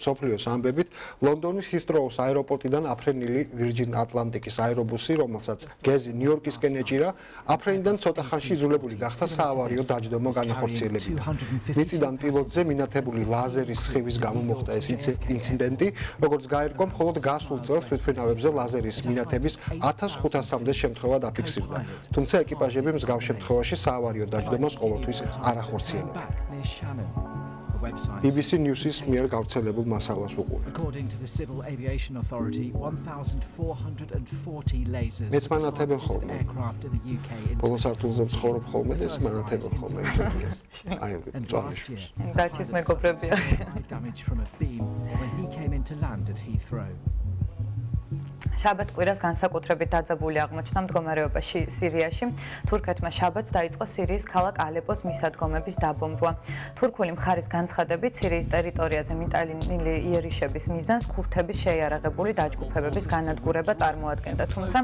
მსოფლიოს ამბებით, ლონდონის ჰისტროუს აეროპორტიდან აფრენილი ვირჯინ ატლანტიკის აერობუსი, რომელსაც გეზი ნიუ-იორკისკენ ეჭირა, აფრენიდან ცოტა ხანში იძულებული გახდა საავარიო დაჯდომა განახორციელებინა. მიწიდან პილოტზე მინათებული ლაზერის სხივის გამო მოხდა ეს ინციდენტი, როგორც გაირკვა, მხოლოდ გასულ წელს თვითმფრინავებზე ლაზერის მინათების 1500-მდე შემთხვევა დაფიქსირდა. თუმცა ეკიპაჟები მსგავს შემთხვევაში საავარიო დაჯდომას ყოველთვის არ ახორციელებენ. BBC News-ის მიერ გავრცელებულ მასალას უყურებთ. მეც მანათებენ ხოლმე. ბოლო სართულზე ვცხოვრობ ხოლმე და ეს მანათებენ ხოლმე. აი, მწვავეში. დაჩის მეგობრები. შაბათ კვირას განსაკუთრებით დაძაბული აღმოჩნდა მდგომარეობაში სირიაში. თურქეთმა შაბათს დაიწყო სირიის ქალაქ ალეპოს მისადგომების დაბომბვა. თურქული მხარის განცხადებით, სირიის ტერიტორიაზე მიტანილი იერიშების მიზანს ქურთების შეიარაღებული დაჯგუფებების განადგურება წარმოადგენდა. თუმცა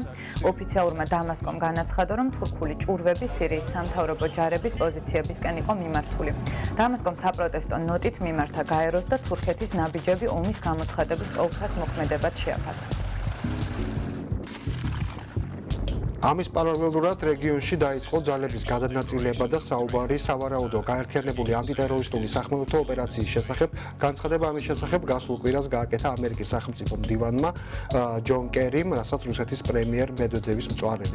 ოფიციალურმა დამასკომ განაცხადა, რომ თურქული ჭურვები სირიის სამთავრობო ჯარების პოზიციებისკენ იყო მიმართული. დამასკომ საპროტესტო ნოტით მიმართა გაეროს და თურქეთის ნაბიჯები ომის გამოცხადების ტოლფას მოქმედებად შეაფასა. ამის პარალელურად რეგიონში დაიწყო ძალების გადანაწილება და საუბარი სავარაუდო გაერთიანებული ანტიტერორისტული სახმელეთო ოპერაციის შესახებ. განცხადება ამის შესახებ გასულ კვირას გააკეთა ამერიკის სახელმწიფო მდივანმა ჯონ კერიმ, რასაც რუსეთის პრემიერ მედვედევის მწვავე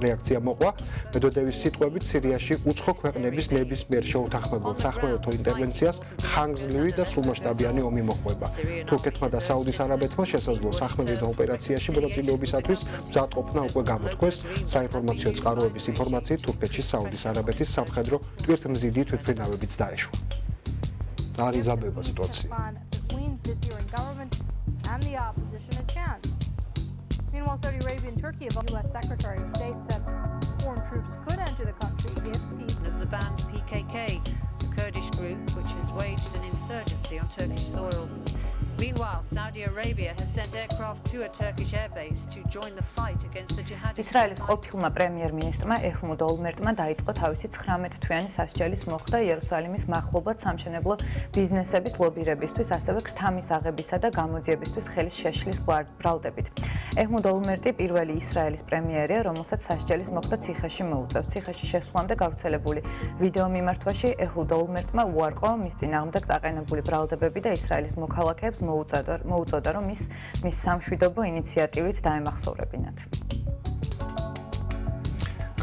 რეაქცია მოყვა. მედვედევის სიტყვებით, სირიაში უცხო ქვეყნების ნებისმიერ შეუთანხმებელ სახმელეთო ინტერვენციას ხანგრძლივი და სრულმასშტაბიანი ომი მოჰყვება. თურქეთმა და საუდის არაბეთმა შესაძლო სახმელეთო ოპერაციაში მონაწილეობისათვის მზადყოფნა უკვე გამოთქვეს. საინფორმაციო წყაროების ინფორმაციით თურქეთში საუდის არაბეთის სამხედრო ტვირთმზიდი თვითმფრინავებიც დაეშვა. არის ზაბება სიტუაცია. Meanwhile, Saudi Arabia and Turkey have U.S. Secretary of State said foreign troops could enter the country if peace of the banned PKK, the Kurdish group which has waged an insurgency on Turkish soil. Meanwhile, Saudi Arabia has sent aircraft to a Turkish airbase to join the fight against the jihadist. ისრაელის ყოფილმა პრემიერ-მინისტრმა ეჰუდ ოლმერტმა დაიწყო თავისი 19-თვიანი სასჯელის მოხდა იერუსალიმის მახლობლად სამშენებლო ბიზნესების ლობირებისთვის, ასევე ქრთამის აღებისა და გამოძიებისთვის ხელის შეშლის ბრალდებით. ეჰუდ ოლმერტი პირველი ისრაელის პრემიერია, რომელსაც სასჯელის მოხდა ციხეში მოუწევს. ციხეში შესვლამდე გავრცელებული ვიდეო მიმართვაში ეჰუდ ოლმერტმა უარყო მის წინააღმდეგ წაყენებული ბრალდებები და ისრაელის მოქალაქეებს მოუწოდა, რომ მის სამშვიდობო ინიციატივით დაემახსოვრებინათ.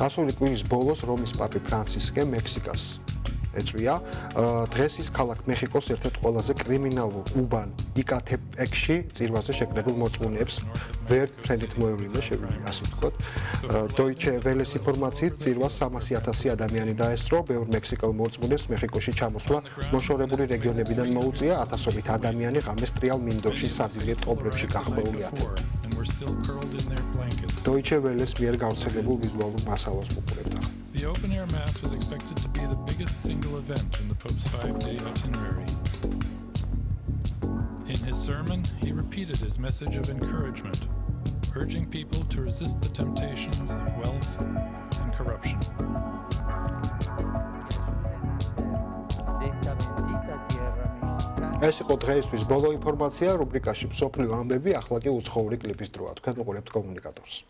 გასული კვირის ბოლოს რომის პაპი ფრანცისკე მექსიკას ეწვია. დღეს ის ქალაქ მეხიკოს ერთ-ერთ ყველაზე კრიმინალურ უბან იკათეპეკში წირვაზე შეკრებილ მორწმუნეებს ვერ ფრენით მოევლინა, შეგვიძლია ასე ვთქვათ. Deutsche Welle-ის ინფორმაციით, წირვას 300,000 ადამიანი დაესწრო, ბევრ მექსიკელ მორწმუნეს მეხიკოში ჩამოსვლა მოშორებული რეგიონებიდან მოუწია, ათასობით ადამიანი ღამეს ტრიალ მინდორში საძილე ტობრებში გახვეული ათენ. Deutsche Welle-ის მიერ გავრცელებულ ვიზუალურ მასალას ვუყურებთ. The open-air mass was expected to be the biggest single event in the Pope's 5-day itinerary. In his sermon, he repeated his message of encouragement, urging people to resist the temptations of wealth and corruption. ეს იყო დღეისთვის ბოლო ინფორმაცია რუბრიკაში მსოფლიო ამბები, ახლა კი უცხოური კლიპის დროა. თქვენ უყურებთ კომუნიკატორს.